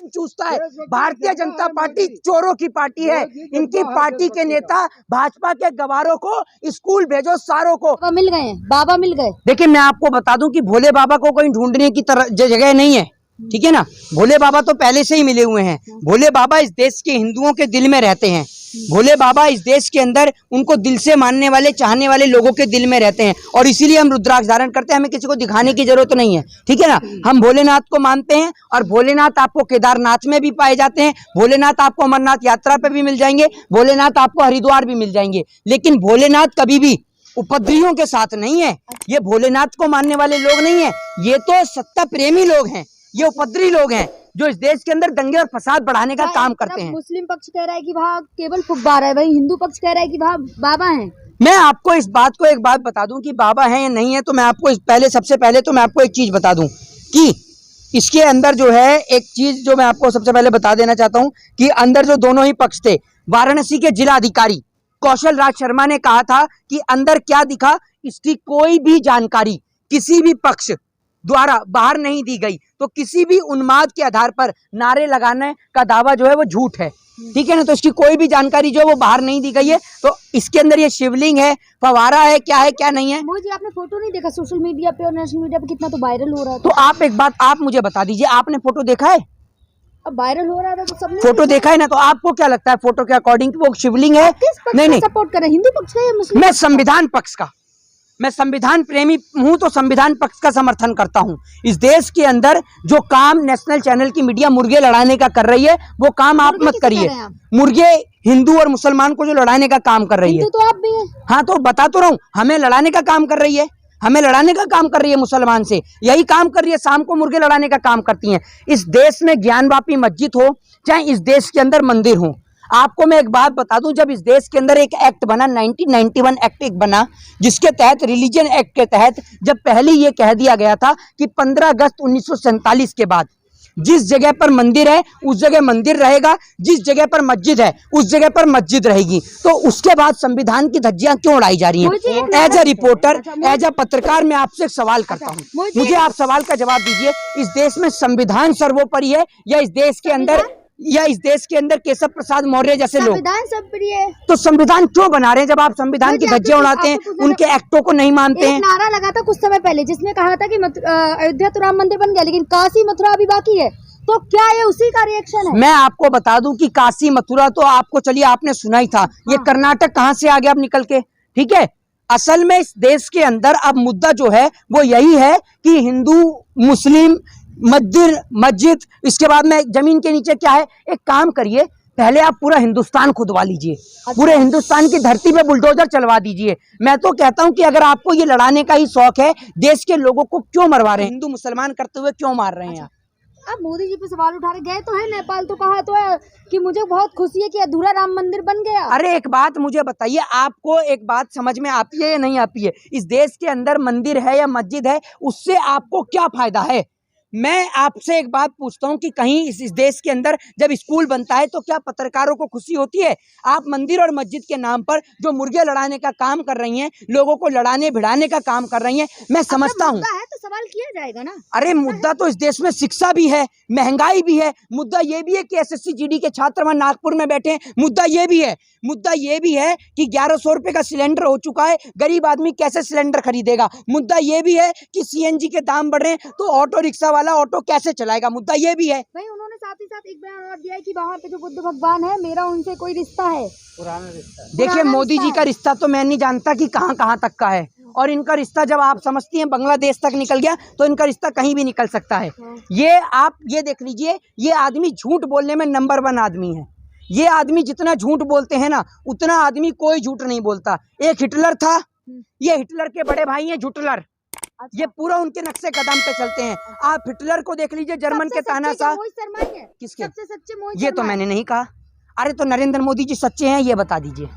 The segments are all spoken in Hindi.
चूसता है। भारतीय जनता पार्टी चोरों की पार्टी है। इनकी पार्टी के नेता भाजपा के गवारों को स्कूल भेजो सारों को। मिल गए, बाबा मिल गए। देखिए मैं आपको बता दूं कि भोले बाबा को कोई ढूंढने की जगह नहीं है, ठीक है ना। भोले बाबा तो पहले से ही मिले हुए हैं। भोले बाबा इस देश के हिंदुओं के दिल में रहते हैं। भोले बाबा इस देश के अंदर उनको दिल से मानने वाले, चाहने वाले लोगों के दिल में रहते हैं और इसीलिए हम रुद्राक्ष धारण करते हैं। हमें किसी को दिखाने की जरूरत नहीं है, ठीक है ना। हम भोलेनाथ को मानते हैं और भोलेनाथ आपको केदारनाथ में भी पाए जाते हैं। भोलेनाथ आपको अमरनाथ यात्रा पे भी मिल जाएंगे। भोलेनाथ आपको हरिद्वार भी मिल जाएंगे। लेकिन भोलेनाथ कभी भी उपद्रवियों के साथ नहीं है। ये भोलेनाथ को मानने वाले लोग नहीं है, ये तो सत्ता प्रेमी लोग हैं। ये उपद्रवी लोग हैं जो इस देश के अंदर दंगे और फसाद बढ़ाने का काम करते हैं। मुस्लिम पक्ष कह रहा है कि वहाँ केवल फुब्बारा है, भाई हिंदू पक्ष कह रहा है कि वहाँ बाबा हैं। मैं आपको इस बात को एक बात बता दूं कि बाबा है या नहीं है, तो मैं आपको सबसे पहले तो मैं आपको एक चीज बता दूं कि इसके अंदर जो है एक चीज जो मैं आपको सबसे पहले बता देना चाहता हूं कि अंदर जो दोनों ही पक्ष थे, वाराणसी के जिला अधिकारी कौशल राज शर्मा ने कहा था कि अंदर क्या दिखा इसकी कोई भी जानकारी किसी भी पक्ष द्वारा बाहर नहीं दी गई। तो किसी भी उन्माद के आधार पर नारे लगाने का दावा जो है वो झूठ है, ठीक है ना। तो इसकी कोई भी जानकारी जो है वो बाहर नहीं दी गई है। तो इसके अंदर ये शिवलिंग है, फवारा है, क्या है क्या नहीं है। मोदी जी आपने फोटो नहीं देखा सोशल मीडिया पे और नेशनल मीडिया पे कितना तो वायरल हो रहा था। तो आप एक बात आप मुझे बता दीजिए, आपने फोटो देखा है? अब वायरल हो रहा था तो सबने फोटो देखा है ना, तो आपको क्या लगता है फोटो के अकॉर्डिंग वो शिवलिंग है? नहीं सपोर्ट कर रहे, हिंदू पक्ष का या मुस्लिम? मैं संविधान पक्ष का, मैं संविधान प्रेमी हूं तो संविधान पक्ष का समर्थन करता हूं। इस देश के अंदर जो काम नेशनल चैनल की मीडिया मुर्गे लड़ाने का कर रही है वो काम आप मत करिए। मुर्गे हिंदू और मुसलमान को जो लड़ाने का काम कर रही है, तो आप भी हैं। हाँ तो बता तो रहा हूँ, हमें लड़ाने का काम कर रही है, हमें लड़ाने का काम कर रही है मुसलमान से, यही काम कर रही है। शाम को मुर्गे लड़ाने का काम करती हैं। इस देश में ज्ञानवापी मस्जिद हो चाहे इस देश के अंदर मंदिर हो, आपको मैं एक बात बता दूं, जब इस देश के अंदर एक एक्ट बना 1991 एक्ट एक बना, जिसके तहत रिलीजन एक्ट के तहत जब पहले ये कह दिया गया था कि 15 अगस्त 1947 के बाद जिस जगह पर मंदिर है उस जगह मंदिर रहेगा, जिस जगह पर मस्जिद है उस जगह पर मस्जिद रहेगी। तो उसके बाद संविधान की धज्जियां क्यों उड़ाई जा रही हैं? As a reporter, as a patrakar मैं आपसे एक सवाल करता हूं, मुझे आप सवाल का जवाब दीजिए। इस देश में संविधान सर्वोपरि है या इस देश के अंदर केशव प्रसाद मौर्य जैसे लोग? संविधान सर्वोपरि है। तो संविधान क्यों बना रहे हैं जब आप संविधान की धज्जियां उड़ाते हैं, उनके एक्टों को नहीं मानते हैं? नारा लगा था कुछ समय पहले जिसने कहा था कि अयोध्या तो राम मंदिर बन गया लेकिन काशी मथुरा अभी बाकी है, तो क्या ये उसी का रिएक्शन है? मैं आपको बता दूं कि काशी मथुरा तो आपको चलिए आपने सुना ही था। ये कर्नाटक कहाँ से आ गया अब निकल के, ठीक है। असल में इस देश के अंदर अब मुद्दा जो है वो यही है कि हिंदू मुस्लिम मंदिर मस्जिद, इसके बाद में जमीन के नीचे क्या है। एक काम करिए, पहले आप पूरा हिंदुस्तान खुदवा लीजिए, पूरे हिंदुस्तान की धरती पे बुलडोजर चलवा दीजिए। मैं तो कहता हूं कि अगर आपको ये लड़ाने का ही शौक है, देश के लोगों को क्यों मरवा रहे हैं, हिंदू मुसलमान करते हुए क्यों मार रहे हैं? अब मोदी जी पे सवाल उठा रहे, गए तो है नेपाल, तो कहा तो है कि मुझे बहुत खुशी है कि अधूरा राम मंदिर बन गया। अरे एक बात मुझे बताइए, आपको एक बात समझ में आती है या नहीं आती है? इस देश के अंदर मंदिर है या मस्जिद है, उससे आपको क्या फायदा है? मैं आपसे एक बात पूछता हूं कि कहीं इस देश के अंदर जब स्कूल बनता है तो क्या पत्रकारों को खुशी होती है? आप मंदिर और मस्जिद के नाम पर जो मुर्गे लड़ाने का काम कर रही हैं, लोगों को लड़ाने भिड़ाने का काम कर रही हैं, मैं समझता हूं। तो सवाल किया जाएगा ना। अरे मुद्दा तो इस देश में शिक्षा भी है, महंगाई भी है, मुद्दा ये भी है कि SSC GD के छात्र वहां नागपुर में बैठे हैं, मुद्दा ये भी है कि 1100 रुपए का सिलेंडर हो चुका है, गरीब आदमी कैसे सिलेंडर खरीदेगा। मुद्दा ये भी है कि CNG के दाम बढ़ रहे हैं तो ऑटो रिक्शा वाला ऑटो कैसे चलाएगा, मुद्दा ये भी है। भाई उन्होंने साथ ही साथ एक बयान और दिया है कि वहाँ पे जो बुद्ध भगवान है मेरा उनसे कोई रिश्ता है, पुराना रिश्ता। देखिए मोदी जी का रिश्ता तो मैं नहीं जानता कि कहाँ तक का है, और इनका रिश्ता जब आप समझती हैं बांग्लादेश तक निकल गया तो इनका रिश्ता कहीं भी निकल सकता है। ये आप ये देख लीजिए, ये आदमी झूठ बोलने में नंबर 1 आदमी है। ये आदमी जितना झूठ बोलते हैं ना उतना आदमी कोई झूठ नहीं बोलता। एक हिटलर था, ये हिटलर के बड़े भाई हैं झुटलर, ये पूरा उनके नक्शे कदम पे चलते हैं। आप हिटलर को देख लीजिए, जर्मन के तानाशाह। किसके सबसे सच्चे? ये तो मैंने नहीं कहा। अरे तो नरेंद्र मोदी जी सच्चे हैं ये बता दीजिए।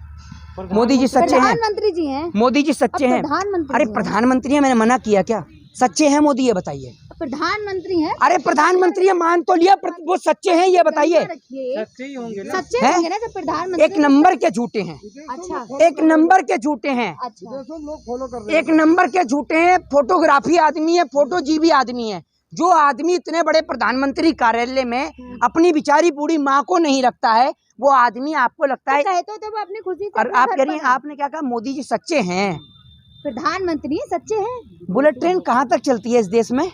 मोदी जी सच्चे हैं? प्रधानमंत्री जी हैं। मोदी जी सच्चे हैं? अरे प्रधानमंत्री है, मैंने मना किया क्या? सच्चे हैं मोदी ये बताइए। प्रधानमंत्री हैं? अरे प्रधानमंत्री है मान तो लिया, वो सच्चे हैं ये बताइए। सच्चे ही होंगे ना, सच्चे होंगे ना जब प्रधानमंत्री। एक नंबर के झूठे हैं। अच्छा, एक नंबर के झूठे हैं। अच्छा, एक नंबर के झूठे हैं। फोटोग्राफी आदमी है, फोटो जीवी आदमी है। जो आदमी इतने बड़े प्रधानमंत्री कार्यालय में अपनी बेचारी बूढ़ी माँ को नहीं रखता है, वो आदमी आपको लगता है तो वो अपनी खुशी से और आप कह रही हैं, आपने क्या कहा, मोदी जी सच्चे हैं, प्रधानमंत्री सच्चे हैं। बुलेट ट्रेन कहाँ तक चलती है इस देश में?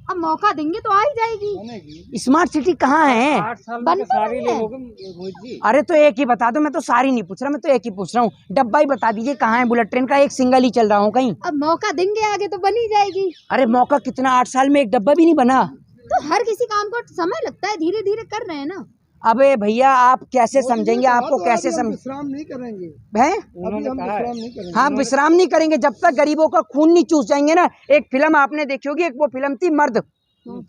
अब मौका देंगे तो आ ही जाएगी। स्मार्ट सिटी कहाँ है? 8 साल में सारी ले लोगे मोदी जी। अरे तो एक ही बता दो, मैं तो सारी नहीं पूछ रहा, मैं तो एक ही पूछ रहा हूँ, डब्बा ही बता दीजिए कहाँ है बुलेट ट्रेन का, एक सिंगल ही चल रहा हूँ कहीं। अब मौका देंगे आगे तो बन ही जाएगी। अरे मौका कितना, 8 साल में एक डब्बा भी नहीं बना। तो हर किसी काम को समय लगता है, धीरे धीरे कर रहे हैं ना। अबे भैया आप कैसे समझेंगे, आपको कैसे विश्राम नहीं करेंगे हैं? अभी हम विश्राम नहीं करेंगे। हाँ विश्राम नहीं करेंगे जब तक गरीबों का खून नहीं चूस जाएंगे ना। एक फिल्म आपने देखी होगी, एक वो फिल्म थी मर्द,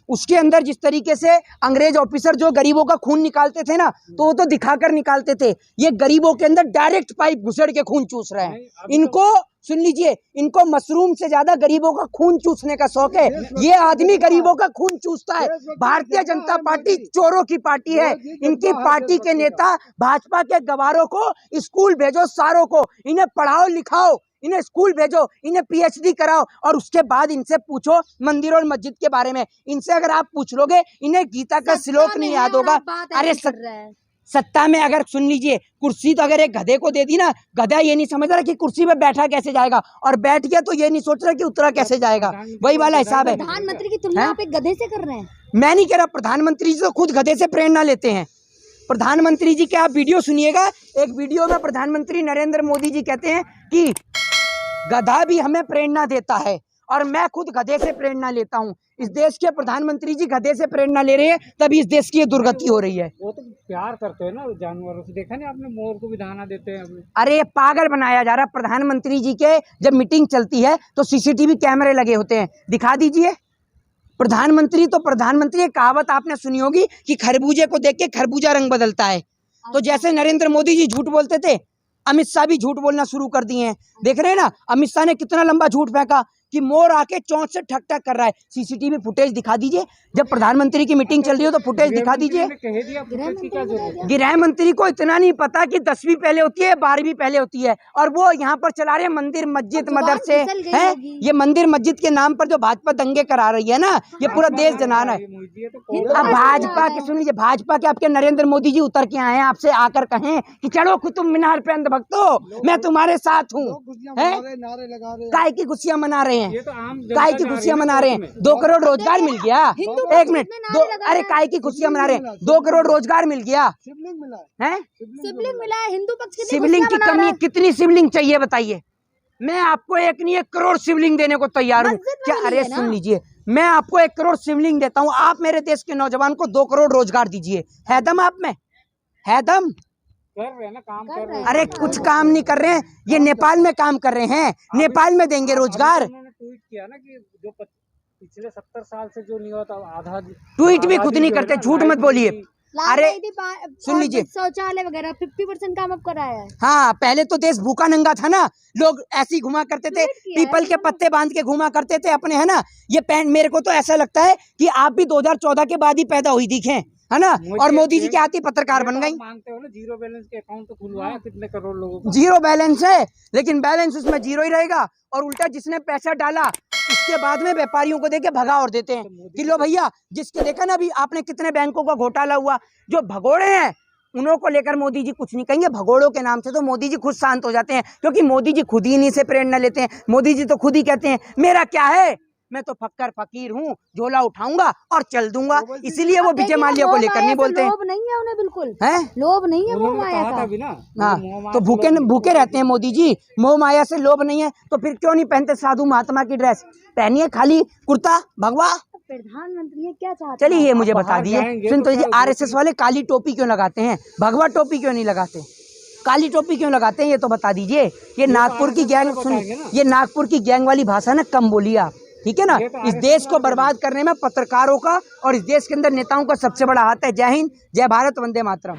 उसके अंदर जिस तरीके से अंग्रेज ऑफिसर जो गरीबों का खून निकालते थे ना, तो वो तो दिखाकर निकालते थे, ये गरीबों के अंदर डायरेक्ट पाइप घुसड़ के खून चूस रहे हैं। इनको सुन लीजिए, इनको मशरूम से ज्यादा गरीबों का खून चूसने का शौक है। ये आदमी गरीबों का खून चूसता है। भारतीय जनता पार्टी चोरों की पार्टी है। इनकी पार्टी के नेता भाजपा के गवारों को स्कूल भेजो, सारों को इन्हें पढ़ाओ लिखाओ, इन्हें स्कूल भेजो, इन्हें पीएचडी कराओ और उसके बाद इनसे पूछो मंदिर और मस्जिद के बारे में। इनसे अगर आप पूछ लोगे, इन्हें गीता का श्लोक नहीं याद होगा। अरे सत्ता में अगर सुन लीजिए, कुर्सी तो अगर एक गधे को दे दी ना, गधा ये नहीं समझ रहा कि कुर्सी पे बैठा कैसे जाएगा, और बैठ गया तो ये नहीं सोच रहा कि उतरा कैसे जाएगा। वही वाला हिसाब है। प्रधानमंत्री की तुलना आप एक गधे से कर रहे हैं। मैं नहीं कह रहा, प्रधानमंत्री जी तो खुद गधे से प्रेरणा लेते हैं। प्रधानमंत्री जी के आप वीडियो सुनिएगा, एक वीडियो में प्रधानमंत्री नरेंद्र मोदी जी कहते हैं कि गधा भी हमें प्रेरणा देता है और मैं खुद गधे से प्रेरणा लेता हूँ। इस देश के प्रधानमंत्री जी गधे से प्रेरणा ले रहे हैं, तभी इस देश की ये दुर्गति हो रही है। वो तो प्यार करते हैं ना जानवरों से, देखा नहीं आपने, मोर को भी दाना देते हैं अपने। अरे पागल बनाया जा रहा है। प्रधानमंत्री जी के जब मीटिंग चलती है तो सीसीटीवी कैमरे लगे होते हैं, दिखा दीजिए। प्रधानमंत्री तो प्रधानमंत्री, एक कहावत आपने सुनी होगी कि खरबूजे को देख के खरबूजा रंग बदलता है। तो जैसे नरेंद्र मोदी जी झूठ बोलते थे, अमित शाह भी झूठ बोलना शुरू कर दिए हैं। देख रहे हैं ना, अमित शाह ने कितना लंबा झूठ फेंका कि मोर आके चोंच से ठक ठक कर रहा है। सीसीटीवी फुटेज दिखा दीजिए, जब प्रधानमंत्री की मीटिंग चल रही हो तो फुटेज दिखा दीजिए। गृह मंत्री को इतना नहीं पता कि 10वीं पहले होती है, 12वीं पहले होती है, और वो यहाँ पर चला रहे हैं मंदिर मस्जिद मदरसे हैं। ये मंदिर मस्जिद के नाम पर जो भाजपा दंगे करा रही है ना, ये पूरा देश जनाना है। अब भाजपा के सुन लीजिए, भाजपा के आपके नरेंद्र मोदी जी उतर के आए हैं, आपसे आकर कहें कि चलो कुतुब मीनार पे अंधभक्तो, मैं तुम्हारे साथ हूँ। काय की खुशियाँ मना रहे हैं, काय की खुशियाँ मना रहे हैं। 2 करोड़ रोजगार मिल गया। एक मिनट, अरे काय की खुशियाँ मना रहे हैं, 2 करोड़ रोजगार मिल गया है। शिवलिंग मिला है, हिंदू पक्ष के शिवलिंग की कमी, कितनी शिवलिंग चाहिए बताइए? मैं आपको एक नहीं 1 करोड़ शिवलिंग देने को तैयार हूँ। क्या? अरे सुन लीजिए, मैं आपको 1 करोड़ शिवलिंग देता हूँ, आप मेरे देश के नौजवान को 2 करोड़ रोजगार दीजिए। है दम आप में? है दम? कर रहे हैं ना, काम कर रहे हैं। अरे कुछ काम नहीं कर रहे हैं, ये नेपाल में काम कर रहे हैं, नेपाल में देंगे रोजगार। उन्होंने ट्वीट किया ना कि जो पिछले 70 साल से जो नहीं होता आधा, ट्वीट भी खुद नहीं करते, झूठ मत बोलिए। अरे सुन लीजिए, शौचालय वगैरह 50% काम अब कराया है। हाँ, पहले तो देश भूखा नंगा था ना, लोग ऐसे ही घुमा करते थे, पीपल के पत्ते बांध के घुमा करते थे अपने, है ना। ये पैंट, मेरे को तो ऐसा लगता है कि आप भी 2014 के बाद ही पैदा हुई दिखे, है ना। और मोदी जी के आती पत्रकार बन गई। मानते हो ना, जीरो बैलेंस के अकाउंट तो खुलवाया कितने करोड़ लोगों को। जीरो बैलेंस है, लेकिन बैलेंस उसमें जीरो ही रहेगा, और उल्टा जिसने पैसा डाला उसके बाद में व्यापारियों को देके भगा और देते हैं कि लो भैया, जिसके देखा ना अभी आपने कितने बैंकों का घोटाला हुआ, जो भगोड़े हैं उन्हों को लेकर मोदी जी कुछ नहीं कहेंगे। भगोड़ों के नाम से तो मोदी जी खुद शांत हो जाते हैं, क्योंकि मोदी जी खुद ही इन्हीं से प्रेरणा लेते हैं। मोदी जी तो खुद ही कहते हैं मेरा क्या है, मैं तो फक्कर फकीर हूँ, झोला उठाऊंगा और चल दूंगा। इसीलिए वो विजय माल्या को लेकर नहीं बोलते हैं। लोभ नहीं है उन्हें, बिल्कुल है, लोभ नहीं है मोह माया का। हाँ, तो भूखे रहते हैं मोदी जी। मोह माया से लोभ नहीं है तो फिर क्यों नहीं पहनते साधु महात्मा की ड्रेस? पहनिए खाली कुर्ता भगवा। प्रधानमंत्री क्या चाहते हैं? चलिए ये मुझे बता दिए, सुन तो ये आरएसएस वाले काली टोपी क्यों लगाते हैं, भगवा टोपी क्यों नहीं लगाते, काली टोपी क्यों लगाते हैं, ये तो बता दीजिए। ये नागपुर की गैंग, सुन, ये नागपुर की गैंग वाली भाषा ना कम बोलिए आप, ठीक है ना। इस देश को बर्बाद करने में पत्रकारों का और इस देश के अंदर नेताओं का सबसे बड़ा हाथ है। जय हिंद, जय भारत, वंदे मातरम।